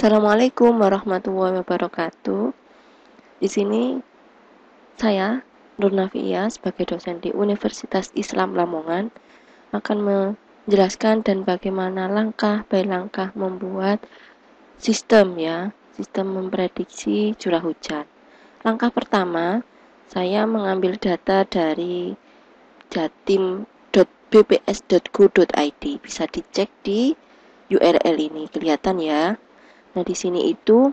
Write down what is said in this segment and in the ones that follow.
Assalamualaikum warahmatullahi wabarakatuh. Di sini saya, Nur Nafia, sebagai dosen di Universitas Islam Lamongan, akan menjelaskan dan bagaimana langkah by langkah membuat sistem memprediksi curah hujan. Langkah pertama, saya mengambil data dari jatim.bps.go.id. Bisa dicek di URL ini, kelihatan ya. Nah, di sini itu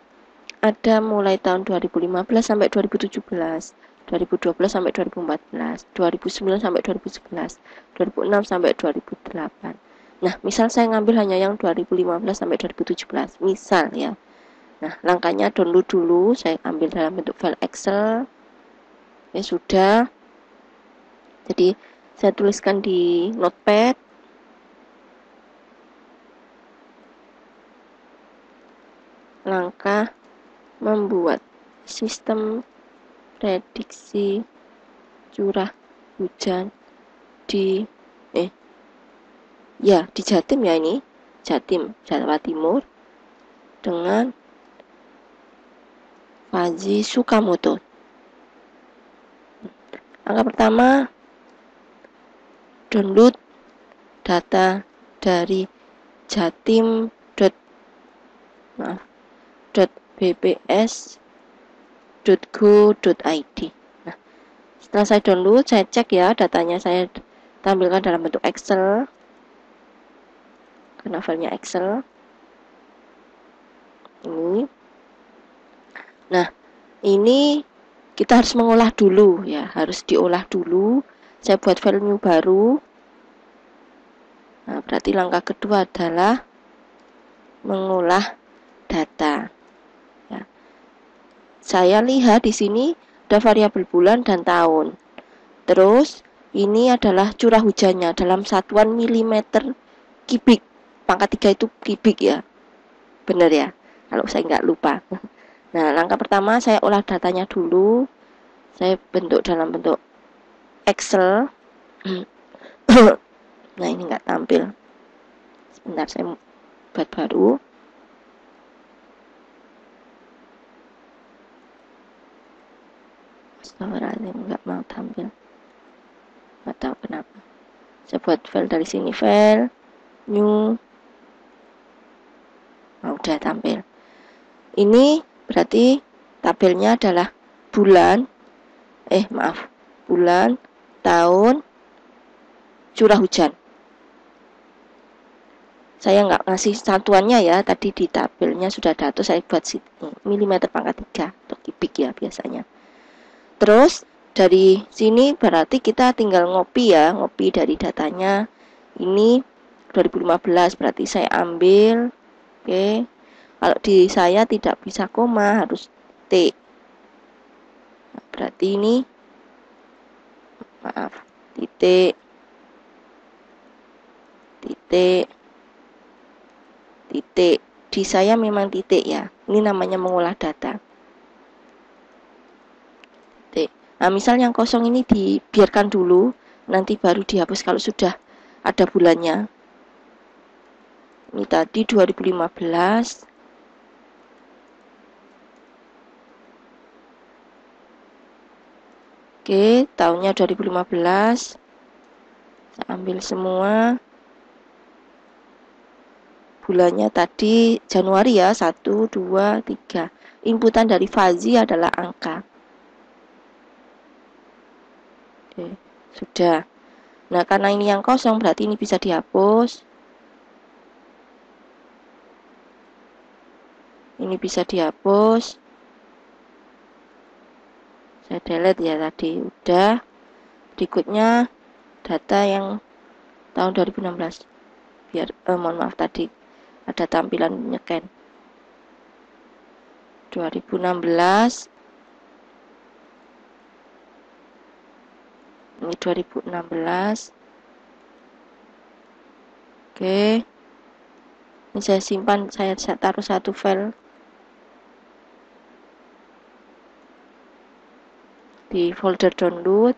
ada mulai tahun 2015 sampai 2017, 2012 sampai 2014, 2009 sampai 2011, 2006 sampai 2008. Nah, misal saya ngambil hanya yang 2015 sampai 2017, misal ya. Nah, langkahnya download dulu, saya ambil dalam bentuk file Excel. Ya sudah. Jadi, saya tuliskan di notepad. Langkah membuat sistem prediksi curah hujan di Jatim ya, ini Jatim, Jawa Timur, dengan Fadzi Sukamoto. Langkah pertama, download data dari jatim.bps.go.id. Nah, setelah saya download, saya cek ya datanya, saya tampilkan dalam bentuk Excel karena filenya Excel ini. Nah, ini kita harus mengolah dulu ya, harus diolah dulu. Saya buat file new baru. Nah, berarti langkah kedua adalah mengolah data. Ya. Saya lihat di sini ada variabel bulan dan tahun. Terus ini adalah curah hujannya dalam satuan milimeter kubik. Pangkat 3 itu kubik ya. Benar ya? Kalau saya nggak lupa. Nah, langkah pertama saya olah datanya dulu. Saya bentuk dalam bentuk Excel. Nah, ini nggak tampil. Sebentar, saya buat baru. Astagfirullahaladzim, nggak mau tampil. Nggak tahu kenapa. Saya buat file dari sini, file new. Nah, udah tampil. Ini berarti tabelnya adalah bulan, tahun, curah hujan. Saya nggak ngasih satuannya ya, tadi di tabelnya sudah ada, terus saya buat milimeter pangkat 3 atau kubik ya biasanya. Terus dari sini berarti kita tinggal ngopi dari datanya. Ini 2015 berarti saya ambil. Oke. Kalau di saya tidak bisa koma, harus T. Nah, berarti ini titik di saya memang titik ya. Ini namanya mengolah data. Titik. Nah, misal yang kosong ini dibiarkan dulu, nanti baru dihapus kalau sudah ada bulannya. Ini tadi 2015. Oke, tahunnya 2015. Saya ambil semua. Bulannya tadi Januari ya, 1, 2, 3. Inputan dari Fadzi adalah angka. Oke, sudah. Nah, karena ini yang kosong berarti ini bisa dihapus. Ini bisa dihapus. Saya delete ya tadi, udah. Berikutnya data yang tahun 2016. Mohon maaf tadi ada tampilan nyeken. 2016. Ini 2016. Oke. Ini saya simpan, saya taruh satu file di folder download.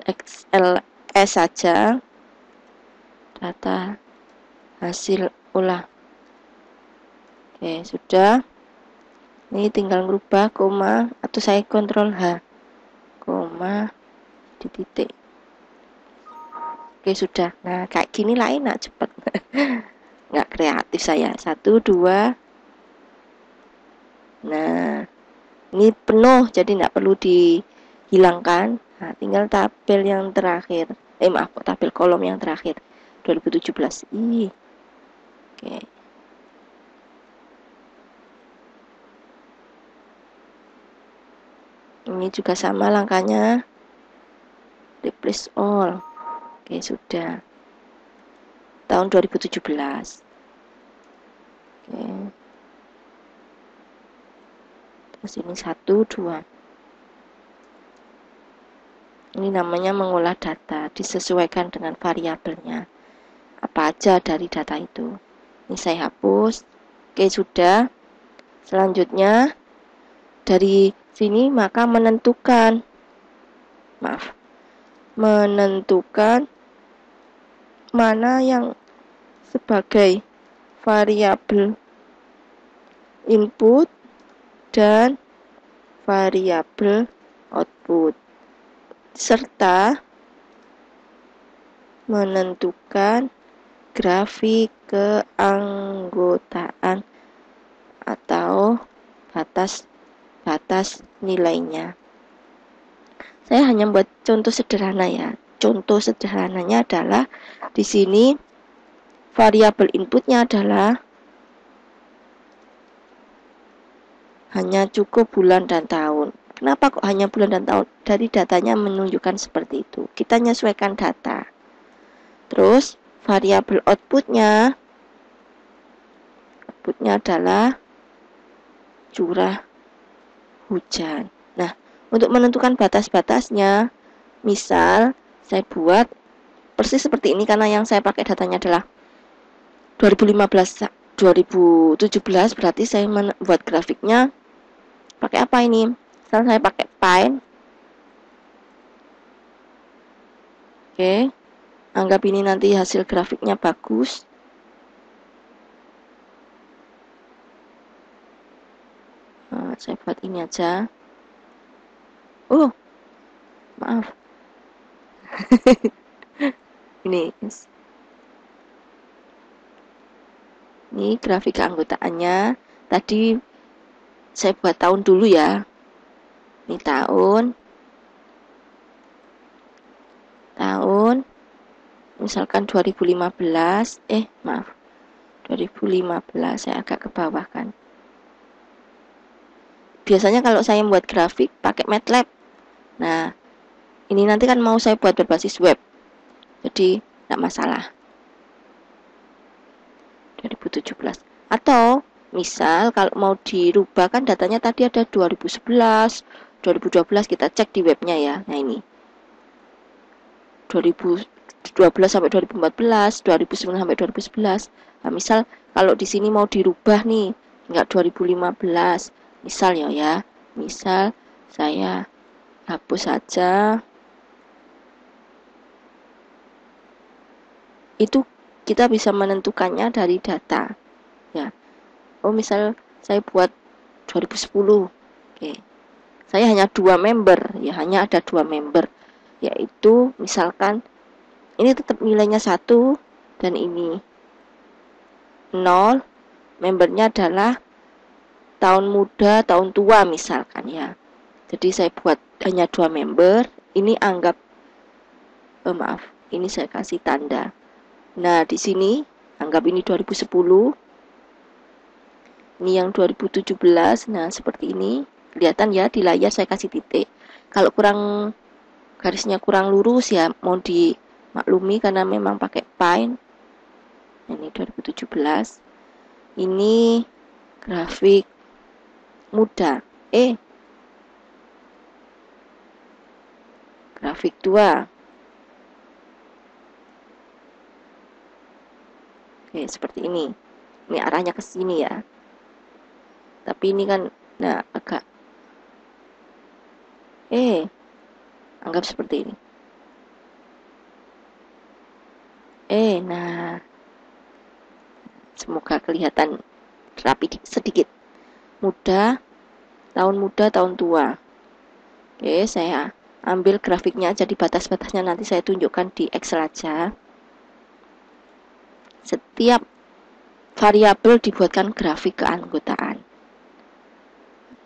XLS saja. Data hasil olah Oke, sudah. Ini tinggal merubah koma atau saya kontrol H. Koma di titik. Oke, sudah. Nah, kayak gini lah enak, cepet. Nggak kreatif saya. 1, 2. Nah, ini penuh, jadi nggak perlu dihilangkan. Nah, tinggal tabel yang terakhir. Maaf, tabel kolom yang terakhir. 2017. Oke. Ini juga sama langkahnya. Replace all. Oke, sudah. Tahun 2017. Oke. Terus ini 1, 2. Ini namanya mengolah data, disesuaikan dengan variabelnya. Apa aja dari data itu. Ini saya hapus. Oke, sudah. Selanjutnya, dari sini maka menentukan mana yang sebagai variabel input dan variabel output, serta menentukan grafik keanggotaan atau batas nilainya. Saya hanya buat contoh sederhana ya. Contoh sederhananya adalah di sini variabel inputnya adalah hanya cukup bulan dan tahun. Kenapa kok hanya bulan dan tahun? Dari datanya menunjukkan seperti itu. Kita menyesuaikan data. Terus variabel outputnya adalah curah hujan. Nah, untuk menentukan batas-batasnya, misal saya buat persis seperti ini karena yang saya pakai datanya adalah 2015 2017, berarti saya membuat grafiknya pakai apa ini? Misal saya pakai Pine. Oke. Anggap ini nanti hasil grafiknya bagus. Nah, saya buat ini aja. Maaf. Ini grafik keanggotaannya. Tadi saya buat tahun dulu ya. Ini tahun. Misalkan 2015. 2015 saya agak ke bawah kan. Biasanya kalau saya membuat grafik pakai MATLAB. Nah, ini nanti kan mau saya buat berbasis web. Jadi, tidak masalah. 2017. Atau, misal kalau mau dirubah kan datanya tadi ada 2011, 2012 kita cek di webnya ya. Nah, ini. 2012 sampai 2014, 2009 sampai 2011. Nah, misal kalau di sini mau dirubah nih, enggak 2015. Misal ya. Misal saya hapus saja. Itu kita bisa menentukannya dari data. Ya. Misal saya buat 2010. Oke. Saya hanya 2 member, ya hanya ada 2 member. Yaitu misalkan ini tetap nilainya 1 dan ini 0. Membernya adalah tahun muda, tahun tua misalkan ya. Jadi saya buat hanya 2 member. Ini anggap ini saya kasih tanda. Nah, di sini anggap ini 2010. Ini yang 2017. Nah, seperti ini. Kelihatan ya di layar saya kasih titik. Kalau garisnya kurang lurus ya mau dimaklumi karena memang pakai Pine. Ini 2017. Ini grafik muda. Grafik 2. Oke, seperti ini. Ini arahnya ke sini ya. Tapi ini kan agak anggap seperti ini. Nah, semoga kelihatan rapi sedikit. Muda, tahun tua. Oke, saya ambil grafiknya aja, di batas-batasnya nanti saya tunjukkan di Excel aja. Setiap variabel dibuatkan grafik keanggotaan.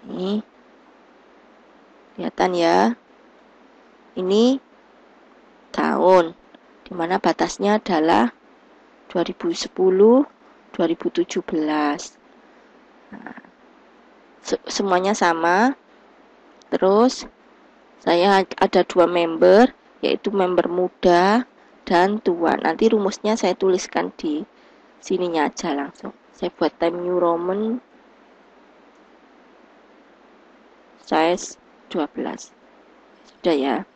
Ini kelihatan ya. Ini tahun, dimana batasnya adalah 2010, 2017. Nah, semuanya sama. Terus saya ada 2 member, yaitu member muda dan tua. Nanti rumusnya saya tuliskan di sininya aja langsung. Saya buat time New Roman size 12. Sudah ya.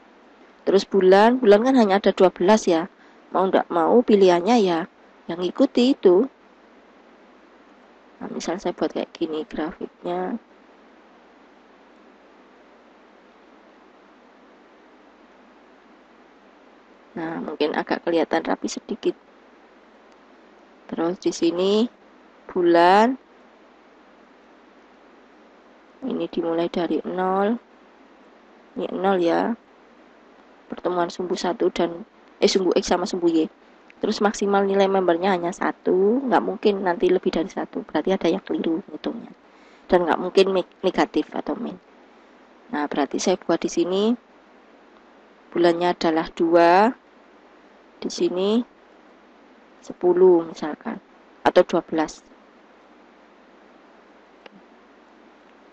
Terus bulan kan hanya ada 12 ya. Mau enggak mau pilihannya ya yang ikuti itu. Nah, misal saya buat kayak gini grafiknya. Nah, mungkin agak kelihatan rapi sedikit. Terus di sini bulan. Ini dimulai dari 0. Ini 0 ya. Pertemuan sumbu 1 dan sumbu X sama sumbu Y. Terus maksimal nilai membernya hanya 1, nggak mungkin nanti lebih dari 1, berarti ada yang keliru hitungnya. Dan nggak mungkin negatif atau min. Nah, berarti saya buat di sini bulannya adalah 2, di sini 10 misalkan, atau 12.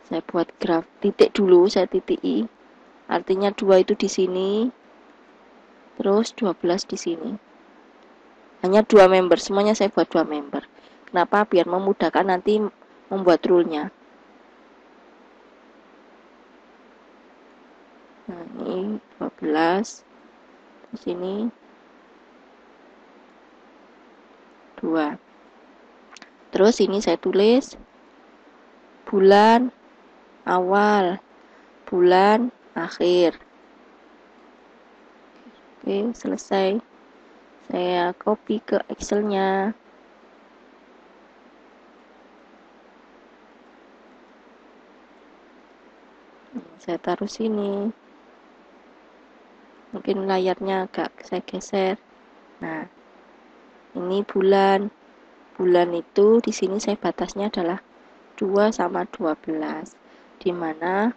Saya buat graf titik dulu, saya titiki. Artinya 2 itu di sini. Terus 12 di sini. Hanya 2 member, semuanya saya buat 2 member. Kenapa? Biar memudahkan nanti membuat rule-nya. Nah, ini 12. Di sini 2. Terus ini saya tulis bulan awal, bulan akhir. Oke, selesai. Saya copy ke Excel-nya. Saya taruh sini. Mungkin layarnya agak saya geser. Nah, ini bulan. Bulan itu di sini saya batasnya adalah 2 sama 12. Di mana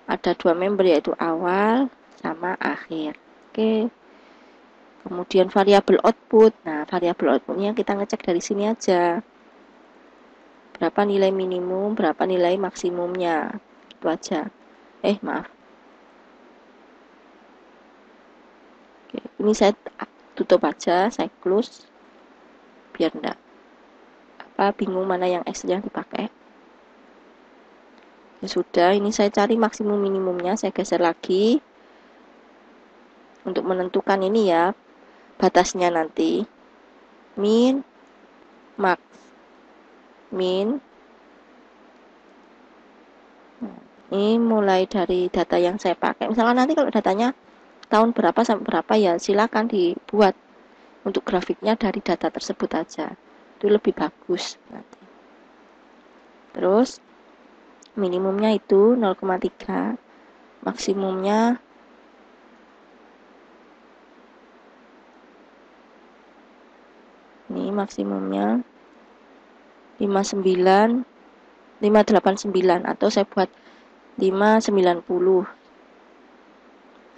ada 2 member yaitu awal sama akhir. Oke. Kemudian variabel output. Nah, variabel outputnya kita ngecek dari sini aja. Berapa nilai minimum, berapa nilai maksimumnya. Itu aja. Maaf. Oke, ini saya tutup aja, saya close. Biar enggak bingung mana yang Excel yang dipakai. Ya sudah, ini saya cari maksimum minimumnya, saya geser lagi. Untuk menentukan ini ya, batasnya nanti min, max, min. Ini mulai dari data yang saya pakai. Misalkan nanti kalau datanya tahun berapa sampai berapa ya silakan dibuat untuk grafiknya dari data tersebut aja. Itu lebih bagus nanti. Terus minimumnya itu 0,3, maksimumnya ini maksimumnya 589 atau saya buat 590.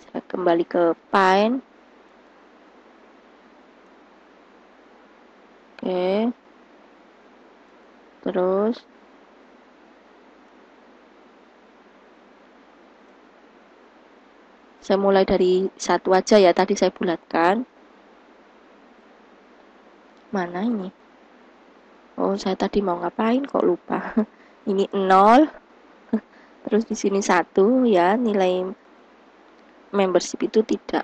Saya kembali ke Pine. Oke. Terus saya mulai dari 1 aja ya, tadi saya bulatkan. Mana ini? Oh, saya tadi mau ngapain kok lupa. Ini 0. Terus di sini 1 ya, nilai membership itu tidak.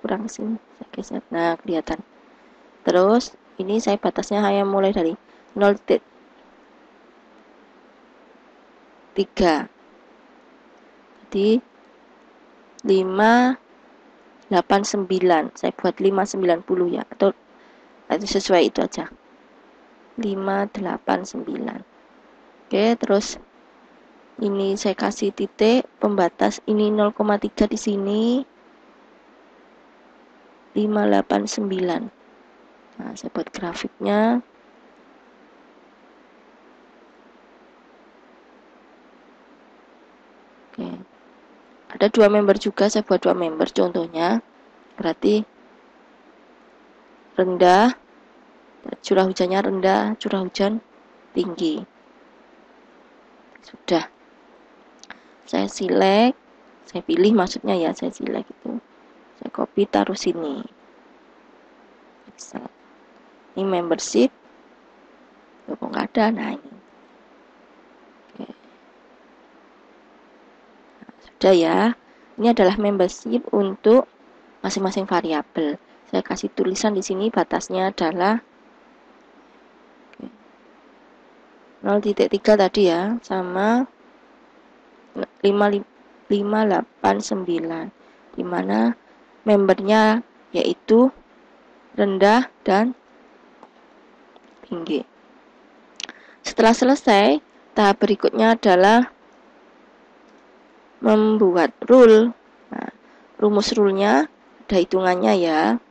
Kurang sini. Saya geser. Nah, kelihatan. Terus ini saya batasnya hanya mulai dari 0,3. Jadi 589. Saya buat 590 ya, atau itu sesuai itu aja. 589. Oke, terus ini saya kasih titik pembatas ini 0,3 di sini 589. Nah, saya buat grafiknya. Oke. Ada 2 member juga, saya buat 2 member contohnya. Berarti rendah, curah hujannya rendah, curah hujan tinggi. Sudah. Saya select, saya pilih maksudnya ya, saya select itu. Saya copy taruh sini. Ini membership. Kok nggak ada? Nah ini. Oke. Nah, sudah ya. Ini adalah membership untuk masing-masing variabel. Saya kasih tulisan di sini batasnya adalah 0,3 tadi ya, sama 589, dimana membernya yaitu rendah dan tinggi. Setelah selesai, tahap berikutnya adalah membuat rule. Nah, rumus rule-nya ada hitungannya ya.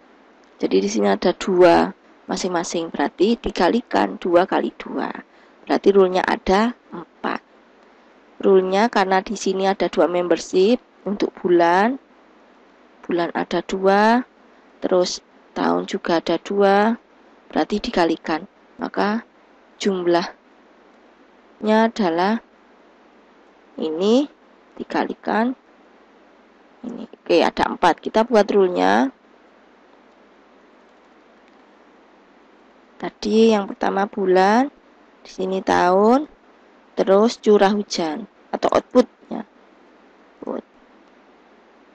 Jadi di sini ada 2 masing-masing, berarti dikalikan 2 kali 2. Berarti rule-nya ada 4. Rule-nya karena di sini ada 2 membership untuk bulan. Bulan ada 2, terus tahun juga ada 2, berarti dikalikan. Maka jumlahnya adalah ini dikalikan ini. Oke, ada 4. Kita buat rule-nya. Tadi yang pertama bulan, di sini tahun, terus curah hujan atau outputnya.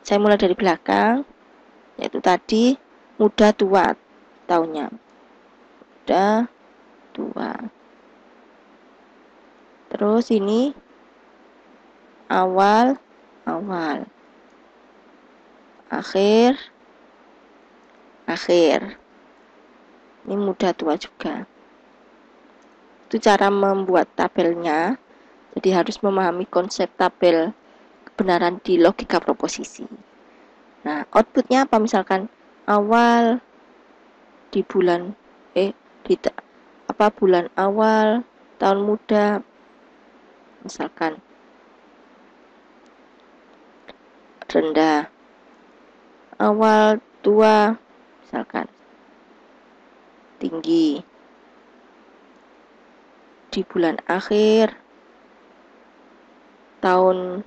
Saya mulai dari belakang, yaitu tadi muda tua tahunnya. Muda tua. Terus ini awal, akhir. Ini muda tua juga. Itu cara membuat tabelnya. Jadi harus memahami konsep tabel kebenaran di logika proposisi. Nah, outputnya apa? Misalkan awal di bulan bulan awal tahun muda, misalkan rendah, awal tua misalkan tinggi, di bulan akhir tahunnya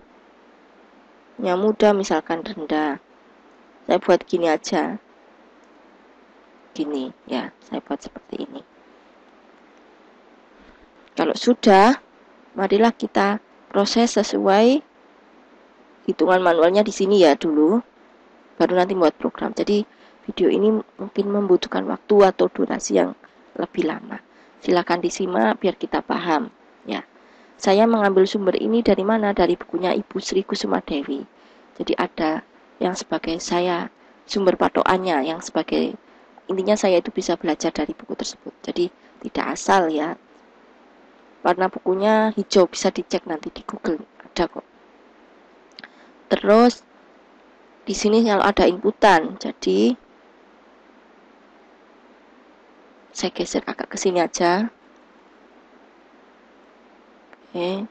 muda misalkan rendah. Saya buat gini aja, gini ya, saya buat seperti ini. Kalau sudah, marilah kita proses sesuai hitungan manualnya di sini ya dulu, baru nanti buat program. Jadi video ini mungkin membutuhkan waktu atau durasi yang lebih lama. Silakan disimak biar kita paham ya. Saya mengambil sumber ini dari mana? Dari bukunya Ibu Sri Kusumadewi. Jadi ada yang sebagai saya sumber patokannya, yang sebagai intinya saya itu bisa belajar dari buku tersebut. Jadi tidak asal ya. Warna bukunya hijau, bisa dicek nanti di Google, ada kok. Terus di sini kalau ada inputan, jadi saya geser agak ke sini aja. Oke.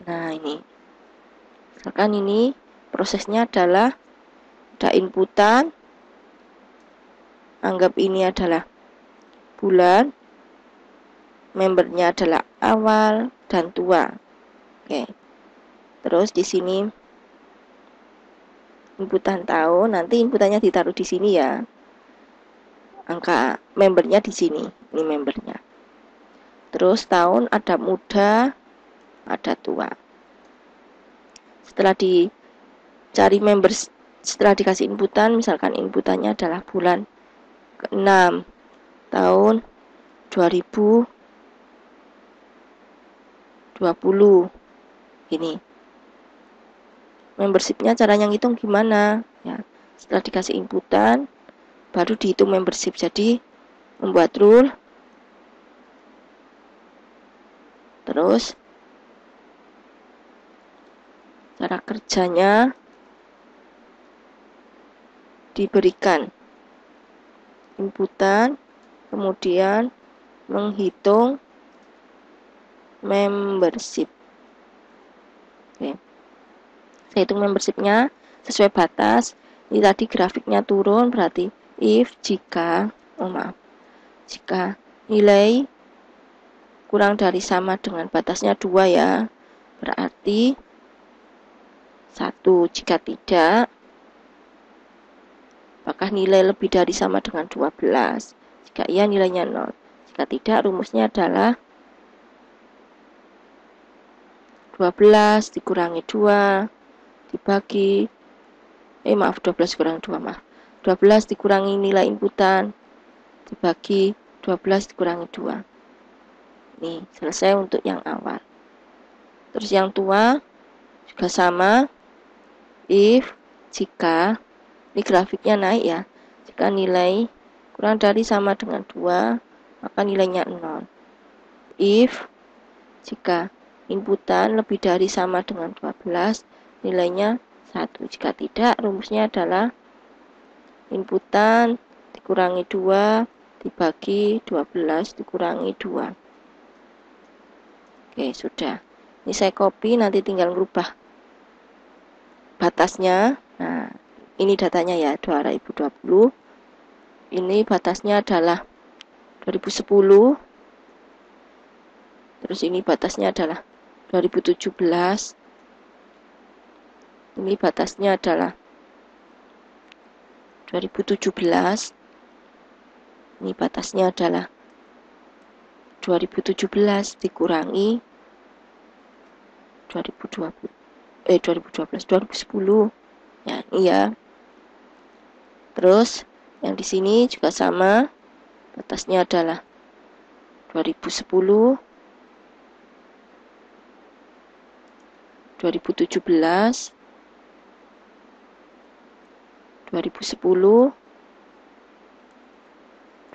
Nah, ini. Misalkan ini prosesnya adalah ada inputan. Anggap ini adalah bulan. Membernya adalah awal dan tua. Oke. Terus di sini inputan tahun, nanti inputannya ditaruh di sini ya. Angka membernya di sini, ini membernya. Terus tahun ada muda, ada tua. Setelah dicari member, setelah dikasih inputan, misalkan inputannya adalah bulan ke-6 tahun 2020. Ini. Membershipnya caranya ngitung gimana? Ya, setelah dikasih inputan, baru dihitung membership. Jadi membuat rule. Terus cara kerjanya diberikan inputan, kemudian menghitung membership. Oke. Saya hitung membershipnya sesuai batas. Ini tadi grafiknya turun, berarti jika nilai kurang dari sama dengan batasnya 2 ya, berarti 1. Jika tidak, apakah nilai lebih dari sama dengan 12? Jika iya, nilainya 0. Jika tidak, rumusnya adalah 12 dikurangi 2 dibagi 12 dikurangi 2, 12 dikurangi nilai inputan dibagi 12 dikurangi 2. Nih, selesai untuk yang awal. Terus yang tua juga sama. Jika ini grafiknya naik ya. Jika nilai kurang dari sama dengan 2, maka nilainya 0. Jika inputan lebih dari sama dengan 12, nilainya 1. Jika tidak, rumusnya adalah inputan dikurangi 2 dibagi 12 dikurangi 2. Oke, sudah. Ini saya copy, nanti tinggal merubah batasnya. Nah, ini datanya ya, 2020. Ini batasnya adalah 2010. Terus ini batasnya adalah 2017. Ini batasnya adalah 2017. Ini batasnya adalah 2017 dikurangi 2010. Ya, ini ya. Terus yang di sini juga sama. Batasnya adalah 2010, 2017, 2010,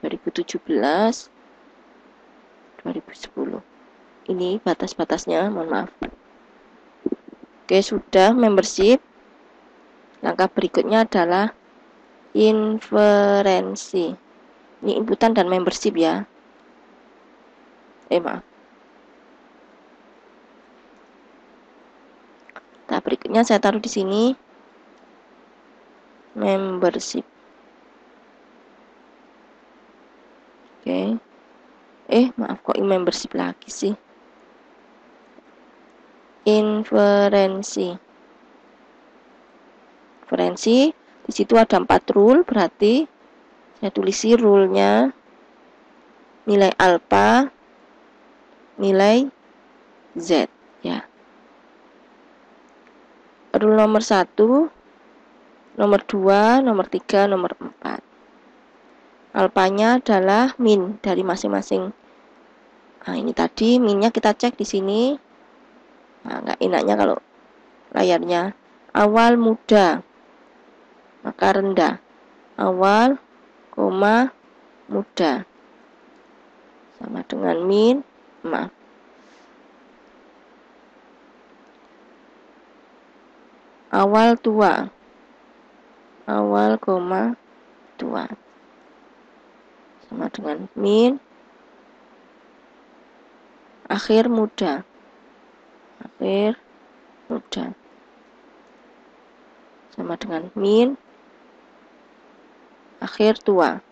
2017, 2010. Ini batas-batasnya, mohon maaf. Oke, sudah membership. Langkah berikutnya adalah inferensi. Ini inputan dan membership ya. Maaf. Nah, berikutnya saya taruh di sini membership. Oke. Maaf, kok membership lagi sih. Inferensi. Di situ ada 4 rule, berarti saya tulisi rule-nya nilai alpha, nilai z ya. Rule nomor 1, nomor 2, nomor 3, nomor 4. Alpanya adalah min dari masing-masing. Nah, ini tadi minnya kita cek di sini. Nah, nggak enaknya kalau layarnya awal muda, maka rendah. Awal, koma, muda. Sama dengan min, maaf. Awal tua. Awal, koma, tua. Sama dengan min. Akhir muda. Akhir muda. Sama dengan min. Akhir tua.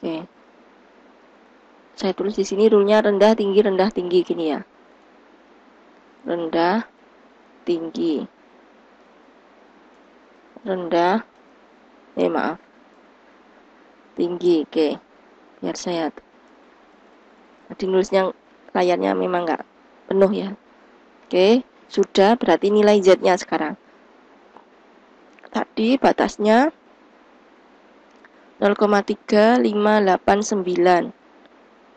Oke. Saya tulis di sini rule-nya rendah tinggi gini ya. Rendah, tinggi. Rendah. Maaf. Tinggi, oke. Biar saya tadi nulisnya layarnya memang nggak penuh ya. Oke, sudah, berarti nilai Z-nya sekarang. Tadi batasnya 0,3589.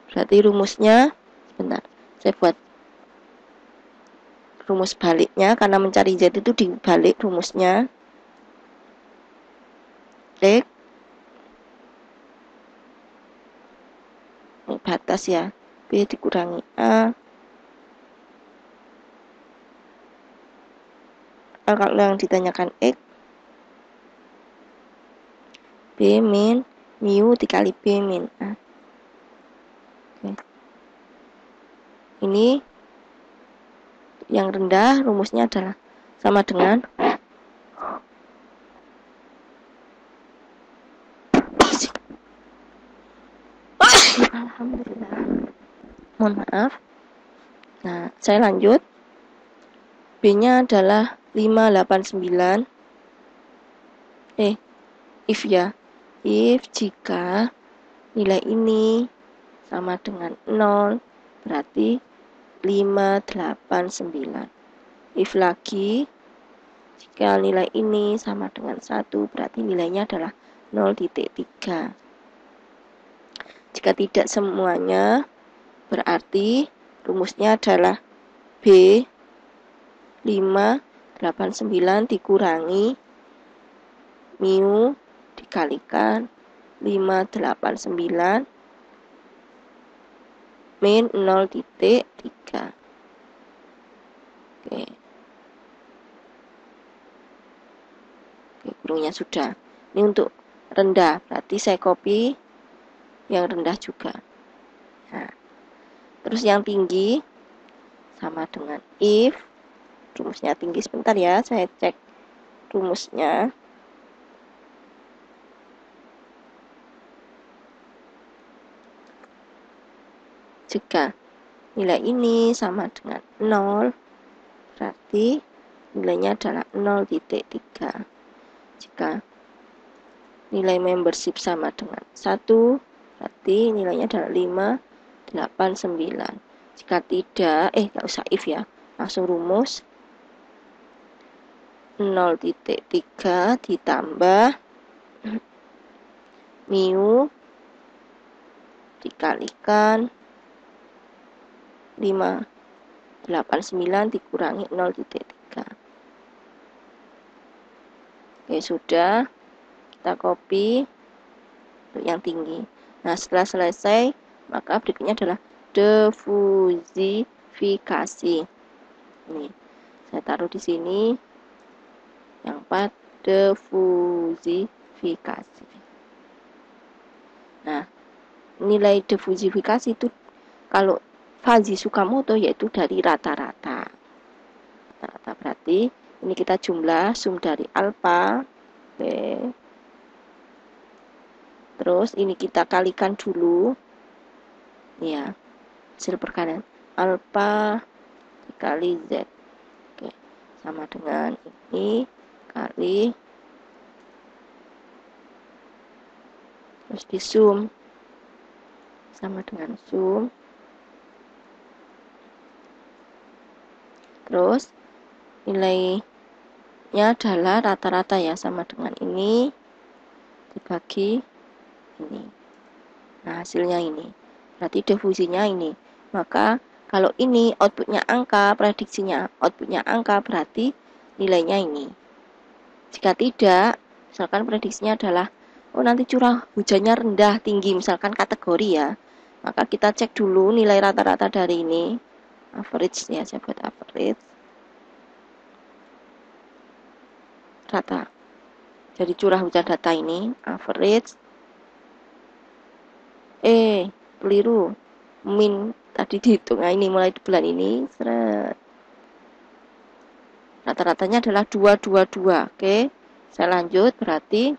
Berarti rumusnya, sebentar, saya buat rumus baliknya, karena mencari Z itu dibalik rumusnya. Klik. batas ya. B dikurangi A. Kalau yang ditanyakan X, B min mu dikali B min A. Oke. Ini yang rendah rumusnya adalah sama dengan alhamdulillah. Mohon maaf. Nah, saya lanjut. B-nya adalah 589. If ya. If jika nilai ini sama dengan 0, berarti 589. If lagi, jika nilai ini sama dengan 1, berarti nilainya adalah 0,3. Jika tidak semuanya, berarti rumusnya adalah B 589 dikurangi mu dikalikan 589 min 0,3. Oke, kurungnya sudah. Ini untuk rendah, berarti saya copy yang rendah juga. Nah, terus yang tinggi sama dengan if, rumusnya tinggi. Sebentar ya, saya cek rumusnya. Jika nilai ini sama dengan 0, berarti nilainya adalah 0,3. Jika nilai membership sama dengan 1, berarti nilainya adalah 589. Jika tidak, nggak usah if ya, langsung rumus 0,3 ditambah mu dikalikan 589 dikurangi 0,3. Oke, sudah. Kita copy untuk yang tinggi. Nah, setelah selesai, maka berikutnya adalah difusifikasi. Ini saya taruh di sini. Yang 4, difusifikasi. Nah, nilai difusifikasi itu kalau Fuzzy Tsukamoto yaitu dari rata-rata. Rata-rata berarti ini kita jumlah sum dari alfa B. Terus ini kita kalikan dulu. Ya, hasil perkalian alfa dikali Z. Oke, sama dengan ini kali, terus di sum sama dengan sum, terus nilainya adalah rata-rata ya, sama dengan ini dibagi ini. Nah, hasilnya ini berarti difusinya ini. Maka kalau ini outputnya angka, prediksinya outputnya angka, berarti nilainya ini. Jika tidak, misalkan prediksinya adalah nanti curah hujannya rendah, tinggi, misalkan kategori ya, maka kita cek dulu nilai rata-rata dari ini, average ya, saya buat average rata. Jadi curah hujan data ini average, keliru, min tadi dihitung. Nah, ini mulai di bulan ini rata-ratanya adalah 222. Oke, saya lanjut. Berarti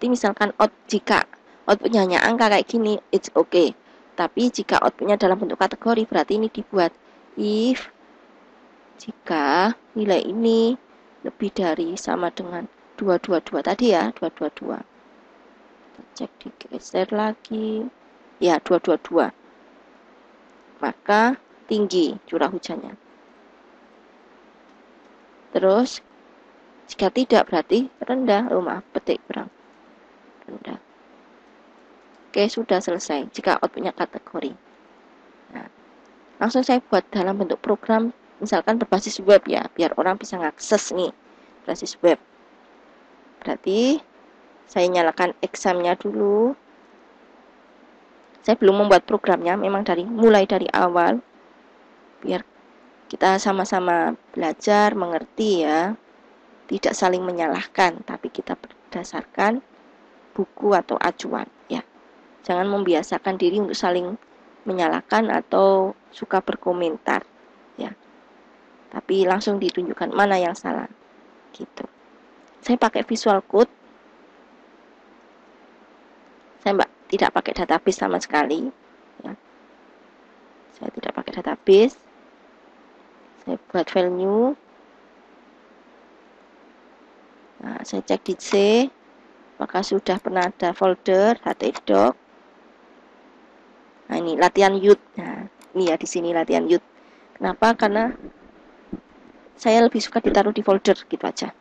misalkan jika outputnya hanya angka kayak gini, it's okay. Tapi jika outputnya dalam bentuk kategori, berarti ini dibuat if jika nilai ini lebih dari sama dengan 222 tadi ya, 222. Cek digeser lagi. Ya, 222. Maka tinggi curah hujannya. Terus jika tidak berarti rendah. Petik kurang. Rendah. Oke, sudah selesai. Jika outputnya kategori. Nah, langsung saya buat dalam bentuk program, misalkan berbasis web ya, biar orang bisa ngakses nih berbasis web. Berarti saya nyalakan examnya dulu. Saya belum membuat programnya, memang mulai dari awal, biar kita sama-sama belajar, mengerti ya. Tidak saling menyalahkan, tapi kita berdasarkan buku atau acuan ya. Jangan membiasakan diri untuk saling menyalahkan atau suka berkomentar ya. Tapi langsung ditunjukkan mana yang salah gitu. Saya pakai Visual Code. Saya tidak pakai database sama sekali ya. Saya tidak pakai database. Saya buat file new. Nah, saya cek di C apakah sudah pernah ada folder htdoc. Nah, ini latihan youth. Nah, ini ya di sini latihan youth. Kenapa? Karena saya lebih suka ditaruh di folder gitu aja.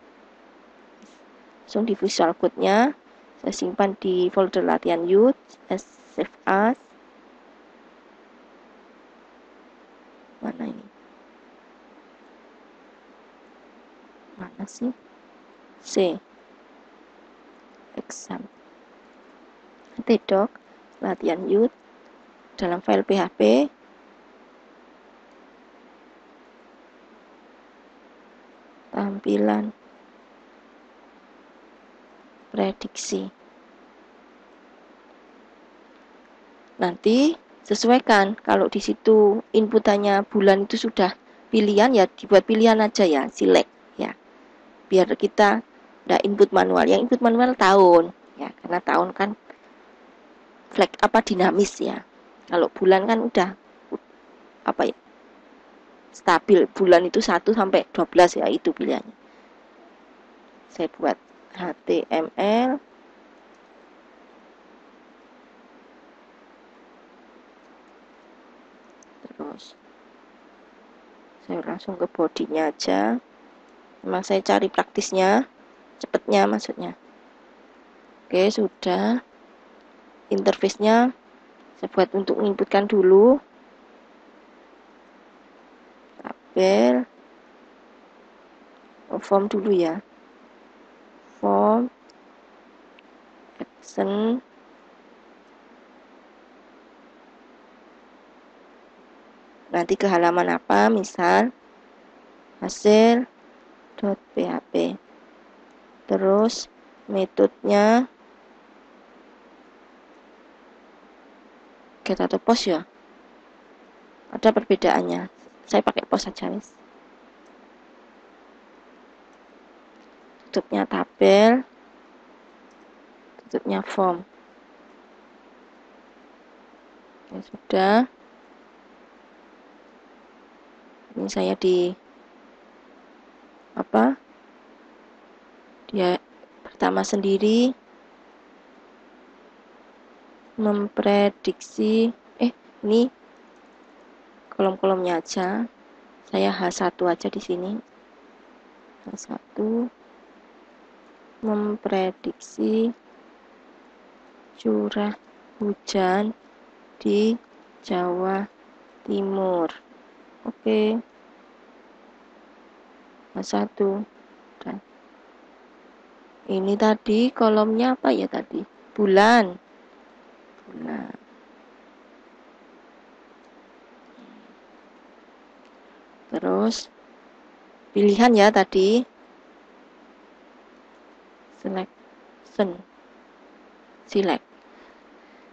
Langsung di Visual Code-nya saya simpan di folder latihan youth, save as. Mana ini? Mana sih? C. Exam. htdoc latihan youth dalam file PHP. Tampilan prediksi. Nanti sesuaikan, kalau di situ inputannya bulan itu sudah pilihan ya dibuat pilihan aja ya, select ya. Biar kita nggak input manual, yang input manual tahun ya, karena tahun kan flag dinamis ya. Kalau bulan kan udah stabil, bulan itu 1 sampai 12 ya, itu pilihannya. Saya buat HTML. Terus saya langsung ke bodinya aja. Memang saya cari praktisnya, cepetnya maksudnya. Oke, sudah. Interface-nya saya buat untuk menginputkan dulu. Tabel. Form dulu ya. Form. Action. Nanti ke halaman apa, misal hasil.php. Terus metodenya get atau post ya. Ada perbedaannya. Saya pakai post saja, guys. Tutupnya tabel, tutupnya form. Ya sudah. Ini saya dia pertama sendiri memprediksi ini kolom-kolomnya aja. Saya H1 aja di sini. H1 memprediksi curah hujan di Jawa Timur. Oke. H1. Dan ini tadi kolomnya apa ya tadi? Bulan. Bulan. Terus pilihan ya tadi. Selection. Select.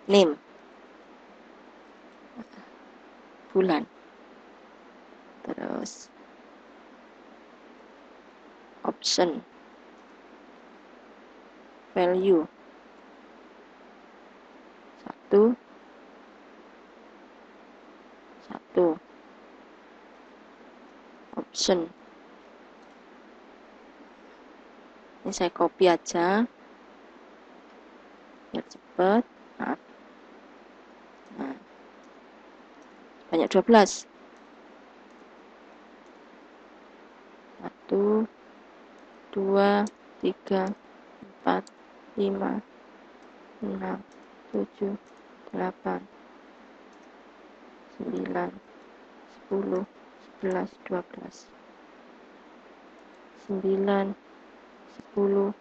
Name. Bulan. Terus option. Value. 1. Option. Ini saya copy aja biar cepat. Nah, banyak 12. 1, 2, 3, 4, 5, 6, 7, 8, 9, 10, 11, 12. 9, 10,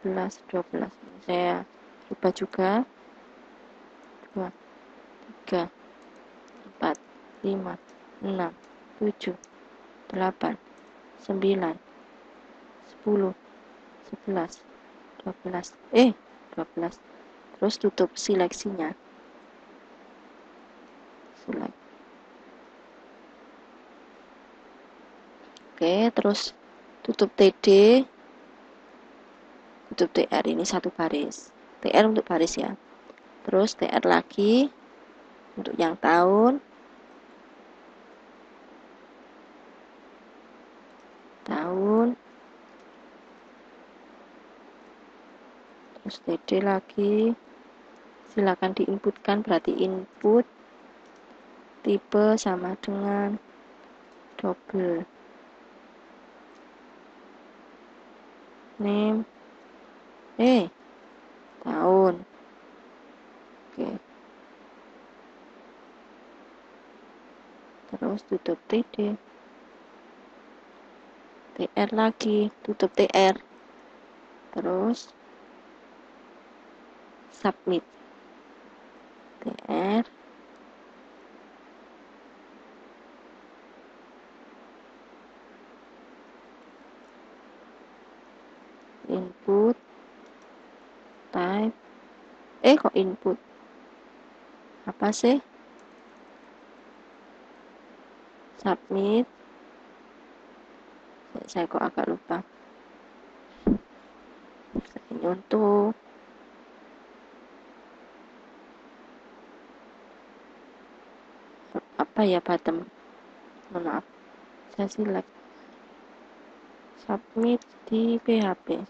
11, 12. Saya rubah juga. 2, 3, 4, 5, 6, 7, 8, 9, 10, 11, 12, 12. Terus tutup seleksinya. Select. Oke, terus tutup TD, tutup TR, ini satu baris. TR untuk baris ya. Terus TR lagi untuk yang tahun. Terus TD lagi. Silakan diinputkan, berarti input tipe sama dengan double. Name tahun. Oke. Terus tutup TD. TR lagi, tutup TR. Terus submit. TR. Input. Type. Kok input? Apa sih? Submit. Saya kok agak lupa. Ini untuk apa ya, bottom? Maaf. Saya select. Submit di PHP.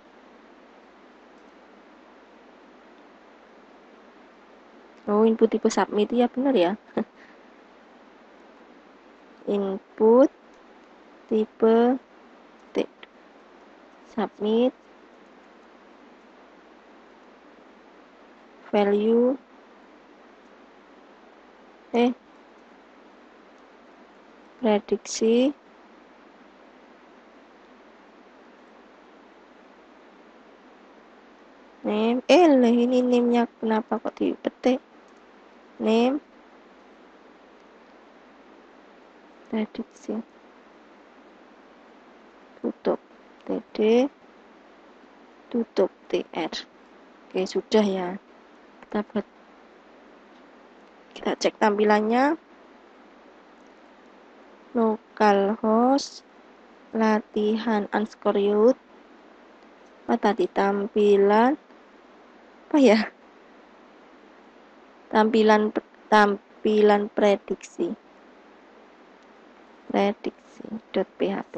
Oh, input tipe submit ya, benar ya. Input tipe submit value prediksi name. Ini name-nya kenapa kok dipetik? Name prediksi. Tutup TD, tutup TR. Oke, sudah ya. Kita cek tampilannya. Localhost latihan _ apa tadi, tampilan apa ya, tampilan prediksi .php.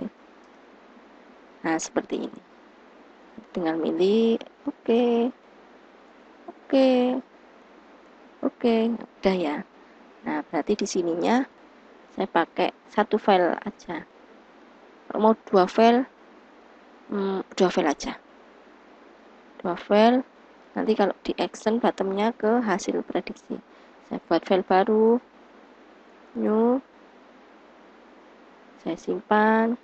Nah, seperti ini. Tinggal milih oke, udah ya. Nah, berarti di sininya saya pakai satu file aja. Kalau mau dua file aja. Dua file. Nanti kalau di action bottomnya ke hasil prediksi. Saya buat file baru, new, saya simpan,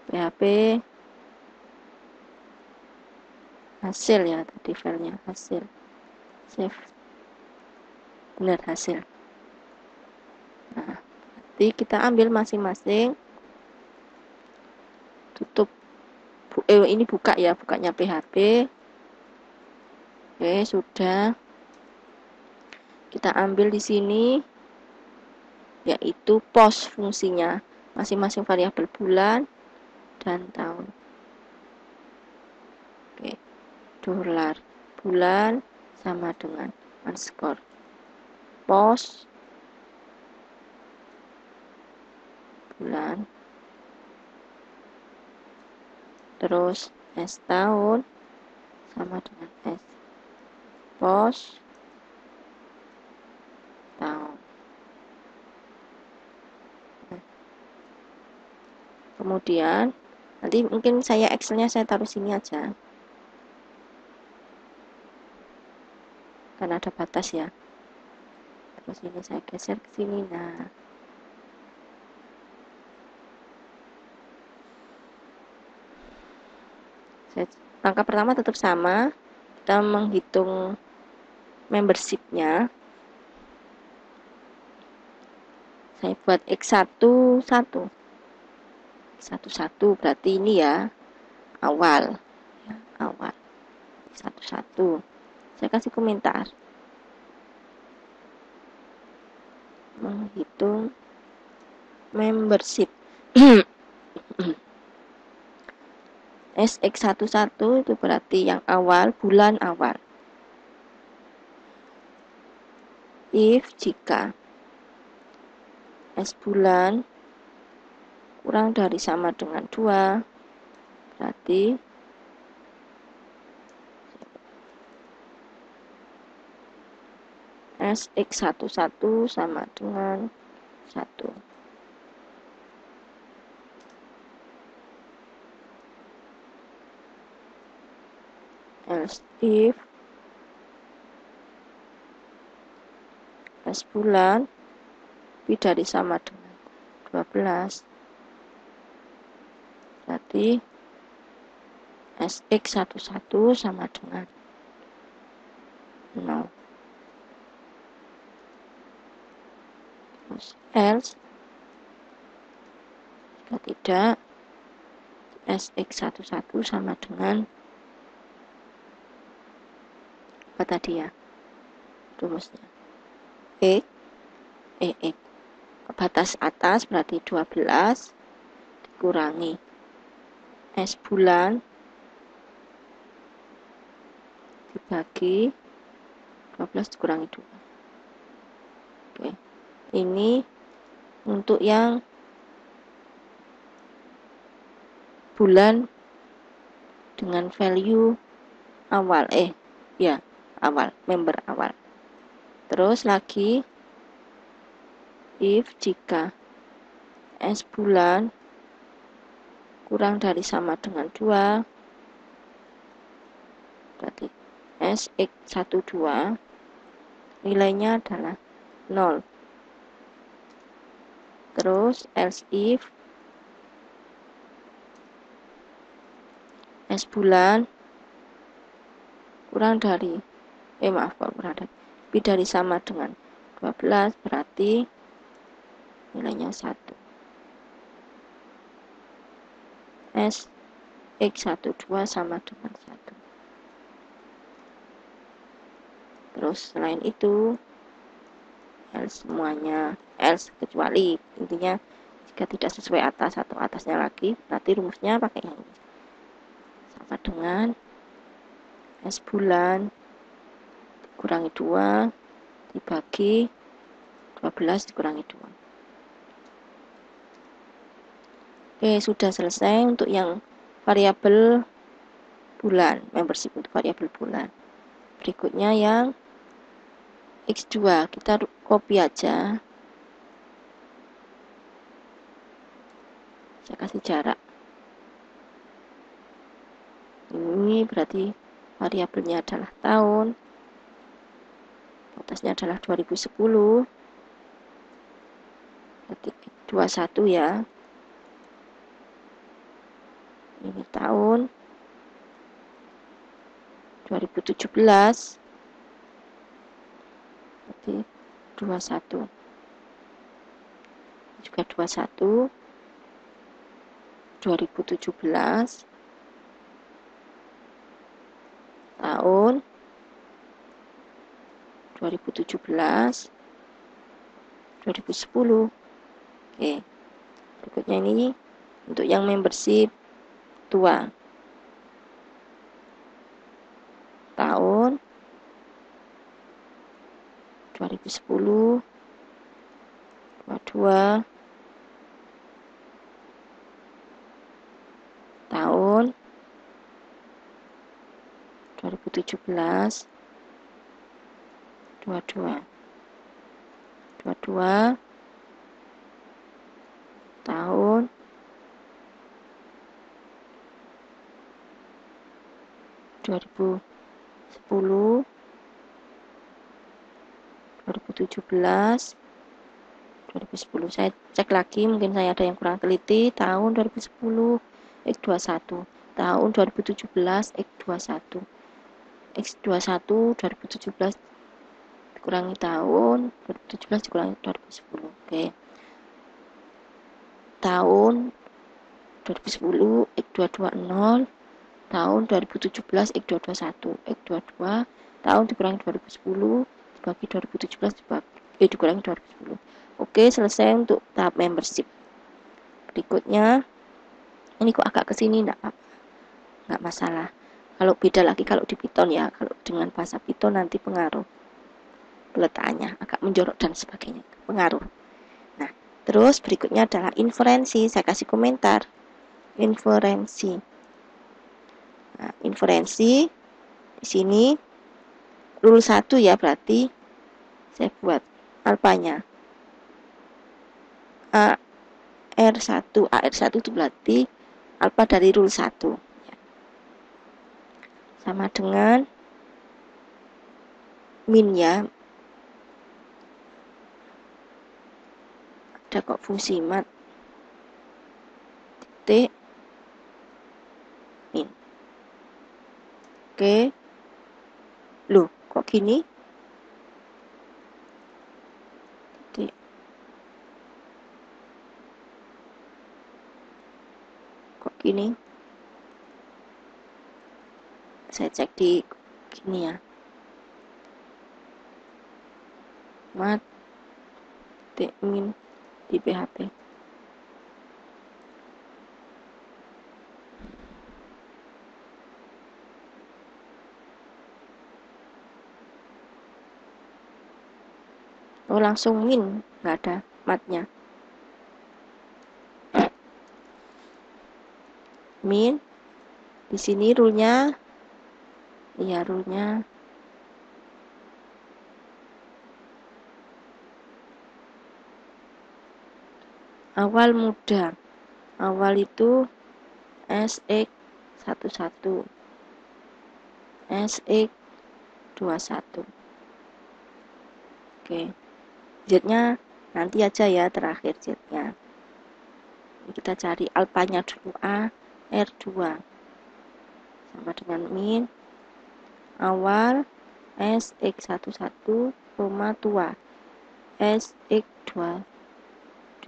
PHP, hasil ya, tadi filenya hasil, save, benar hasil. Nah, nanti kita ambil masing-masing, tutup, ini buka ya, bukanya PHP. Oke, sudah. Kita ambil di sini, yaitu post fungsinya, masing-masing variabel bulan dan tahun. Oke, dolar bulan sama dengan underscore post bulan, terus s tahun sama dengan s post tahun. Kemudian nanti mungkin saya Excelnya saya taruh sini aja karena ada batas ya. Terus ini saya geser ke sini. Nah, langkah pertama tetap sama, kita menghitung membershipnya, saya buat X1 1. X11 berarti ini ya awal. Ya, awal. X11. Saya kasih komentar. Menghitung membership. SX11 itu berarti yang awal, bulan awal. If jika S bulan kurang dari sama dengan 2, berarti SX11 sama dengan 1. Else if S bulan lebih dari sama dengan 12, berarti SX11 sama dengan 0. Terus else jika tidak, SX11 sama dengan apa tadi ya rumusnya, X batas atas berarti 12 dikurangi S bulan dibagi 12 dikurangi 2. Oke. Ini untuk yang bulan dengan value awal, awal, member awal. Terus lagi if jika S bulan kurang dari sama dengan 2, berarti SX12 nilainya adalah 0. Terus else if S bulan kurang dari lebih dari sama dengan 12, berarti nilainya 1. SX12 sama dengan 1. Terus selain itu else semuanya, else kecuali, intinya jika tidak sesuai atas atau atasnya lagi, berarti rumusnya pakai yang ini. Sama dengan S bulan dikurangi 2 dibagi 12 dikurangi 2. Oke, sudah selesai untuk yang variabel bulan, membership untuk variabel bulan. Berikutnya yang X2, kita copy aja. Saya kasih jarak. Ini berarti variabelnya adalah tahun. Batasnya adalah 2010. Berarti 21 ya. Ini tahun 2017. Berarti 21. Juga 21. 2017. Tahun 2017, 2010. Oke. Berikutnya ini untuk yang membership tua. Tahun 2010, 22, tahun 2017, 22, 22, tahun 2010, 2017, 2010. Saya cek lagi, mungkin saya ada yang kurang teliti. Tahun 2010 X21, tahun 2017 X21. X21 2017 dikurangi tahun 2017 dikurangi 2010. Oke. Tahun 2010 X220, tahun 2017 X221, X22 tahun dikurangi 2010 dibagi 2017 dikurangi 2010. Oke, selesai untuk tahap membership. Berikutnya, ini kok agak kesini nggak masalah. Kalau beda lagi kalau di Python ya, kalau dengan bahasa Python nanti pengaruh peletakannya agak menjorok dan sebagainya, pengaruh. Nah, terus berikutnya adalah inferensi. Saya kasih komentar. Inferensi. Nah, inferensi di sini rule 1 ya, berarti saya buat alfanya AR1 itu berarti alfa dari rule 1 sama dengan min ya. Ada kok fungsi mat titik min. Oke, loh kok gini, titik. Kok gini, saya cek di gini ya, mat titik min di PHP. Oh, langsung min, nggak ada matnya. Min di sini rule-nya, iya rule-nya awal mudah. Awal itu SX11, SX21. Oke, Z-nya nanti aja ya, terakhir Z-nya. Kita cari alfanya dulu, AR2 sama dengan min awal SX11, tua SX22,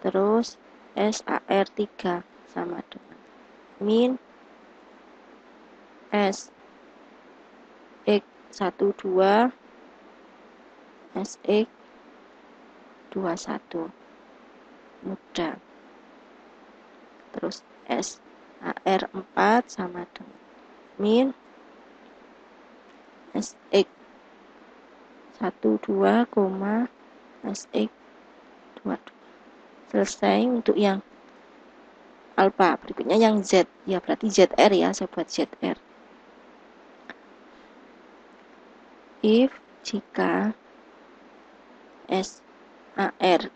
terus SAR3 sama dengan min SX12 SX21 mudah. Terus SAR4 sama dengan min SX12, SX22. Selesai untuk yang alpha. Berikutnya yang Z, ya berarti ZR ya, saya buat ZR. If jika SAR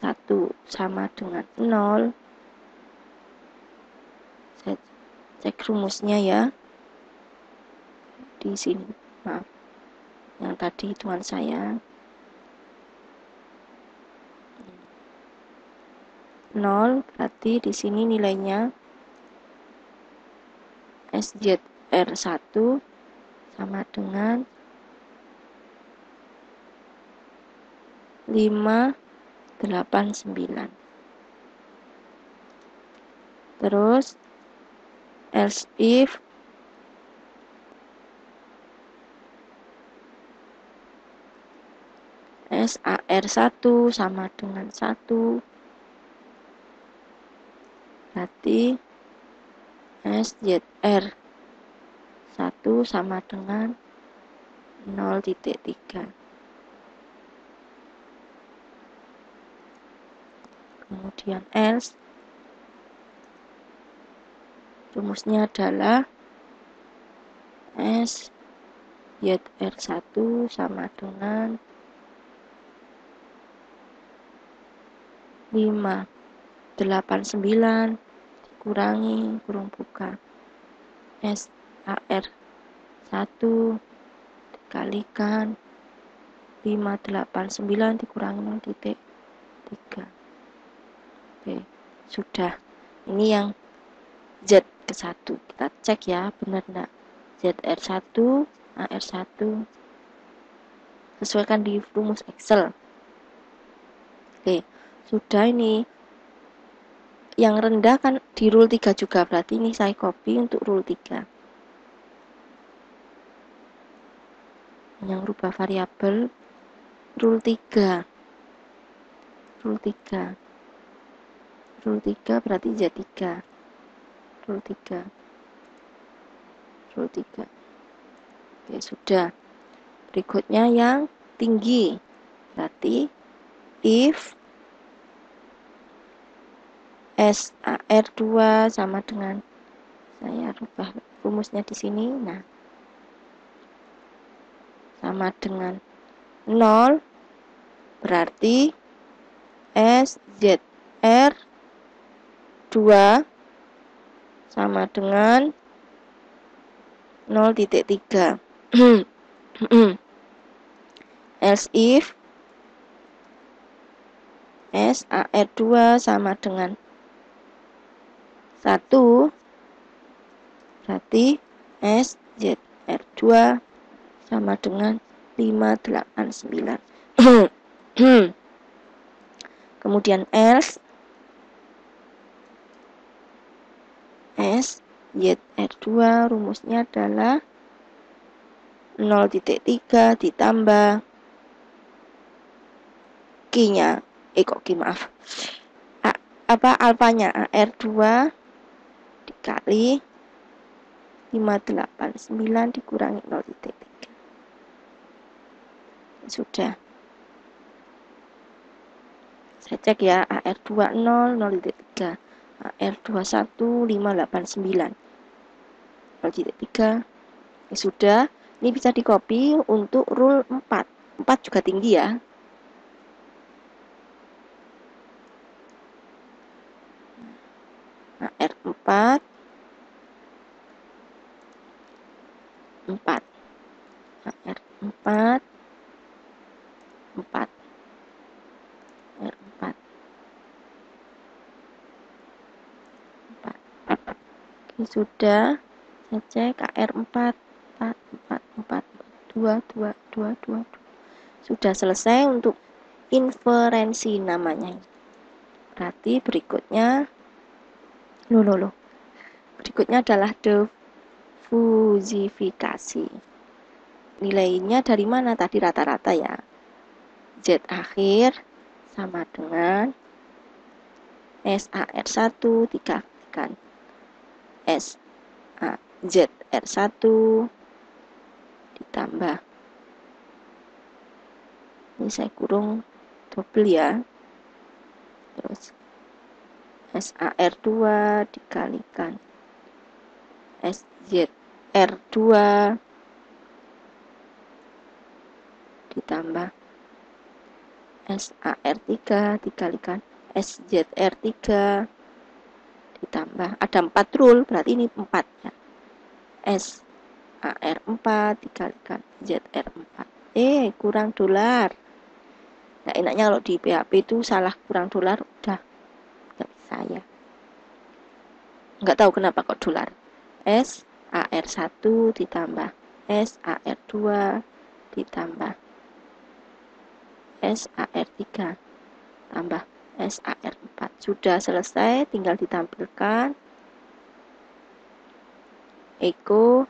1 sama dengan 0, saya cek rumusnya ya di sini, maaf yang tadi hitungan saya 0, berarti di sini nilainya SZR1 sama dengan 589. Terus else if SAR1 sama dengan 1, berarti SZR1 sama dengan 0,3. Kemudian else, rumusnya adalah SZR1 sama dengan 589 dikurangi kurung buka SAR1 dikalikan 589 dikurangi 0,3. Oke, sudah. Ini yang Z ke 1. Kita cek ya, benar enggak? ZR1, AR1. Sesuaikan di rumus Excel. Oke, sudah ini. Yang rendah kan di rule 3 juga, berarti ini saya copy untuk rule 3. Yang rubah variabel rule 3. Rule 3. Rule 3 berarti Z3. Rule 3. Rule 3. Oke, sudah. Berikutnya yang tinggi. Berarti if SAR2 sama dengan, saya rubah rumusnya di sini. Nah, sama dengan 0, berarti SZR2 sama dengan 0,3. Else if SAR2 sama dengan 1, berarti SZR2 sama dengan 589. Kemudian else SZR2 rumusnya adalah 0,3 ditambah Q-nya, maaf, alfanya AR2 dikali 589 dikurangi 0,3. Sudah. Saya cek ya, AR2 0, 0,3. AR21 589 0,3. Sudah. Ini bisa di copy untuk rule 4. 4 juga tinggi ya. AR4 4. AR4 4. R4 4. Oke, sudah. Saya cek AR4 4 4 4 2 2 2 2. Sudah selesai untuk inferensi namanya. Berarti berikutnya berikutnya adalah diffusifikasi. Nilainya dari mana? Tadi rata-rata ya. Z akhir sama dengan SAR1 dikalikan ZR1 ditambah, ini saya kurung double ya, terus SAR2 dikalikan SZR2 ditambah SAR3 dikalikan SZR3 ditambah, ada 4 rule, berarti ini 4 ya, SAR4 dikalikan ZR4. Kurang dolar. Nah, enaknya kalau di PHP itu salah kurang dolar udah nggak bisa ya. Nggak tahu kenapa kok dolar. SAR1 ditambah SAR2 ditambah SAR3 tambah SAR4. Sudah selesai, tinggal ditampilkan Eko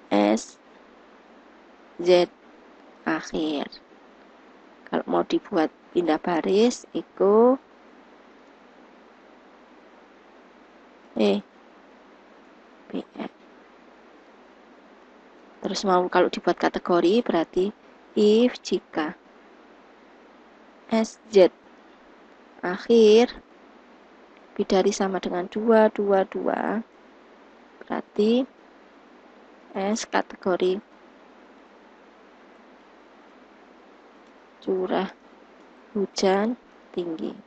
SZ akhir. Kalau mau dibuat pindah baris, Eko BF. Terus mau kalau dibuat kategori berarti if jika SZ akhir lebih dari sama dengan 222, berarti S kategori curah hujan tinggi.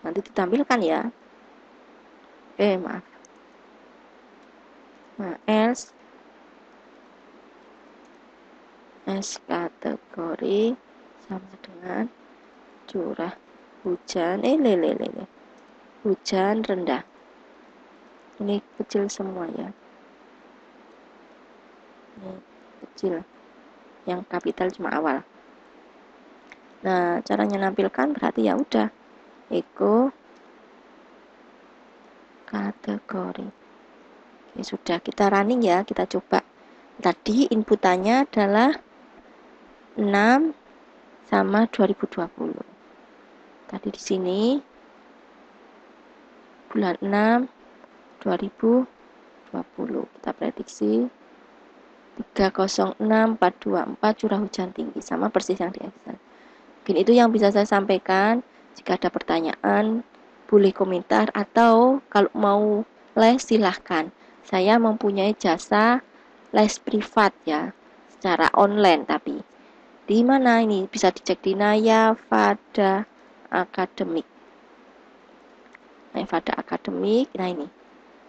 Nanti ditampilkan ya. Maaf. Nah, else S kategori sama dengan curah hujan lele. hujan rendah. Ini kecil semua ya. Ini kecil. Yang kapital cuma awal. Nah, caranya nampilkan berarti ya udah. Eko kategori. Oke, sudah kita running ya, kita coba. Tadi inputannya adalah 6 sama 2020. Tadi di sini bulan 6 2020. Kita prediksi 306424 curah hujan tinggi, sama persis yang di Excel. Mungkin itu yang bisa saya sampaikan. Jika ada pertanyaan, boleh komentar, atau kalau mau les silahkan. Saya mempunyai jasa les privat ya, secara online, tapi di mana ini bisa dicek di Naya Fada Akademik. Naya Fada Akademik. Nah, ini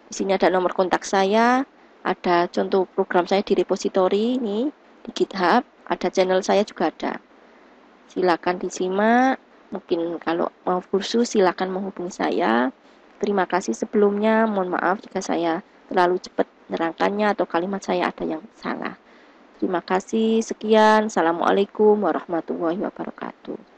di sini ada nomor kontak saya, ada contoh program saya di repositori ini di GitHub, ada channel saya juga ada. Silakan disimak. Mungkin kalau mau kursus silakan menghubungi saya. Terima kasih sebelumnya. Mohon maaf jika saya terlalu cepat menerangkannya atau kalimat saya ada yang salah. Terima kasih. Sekian. Assalamualaikum warahmatullahi wabarakatuh.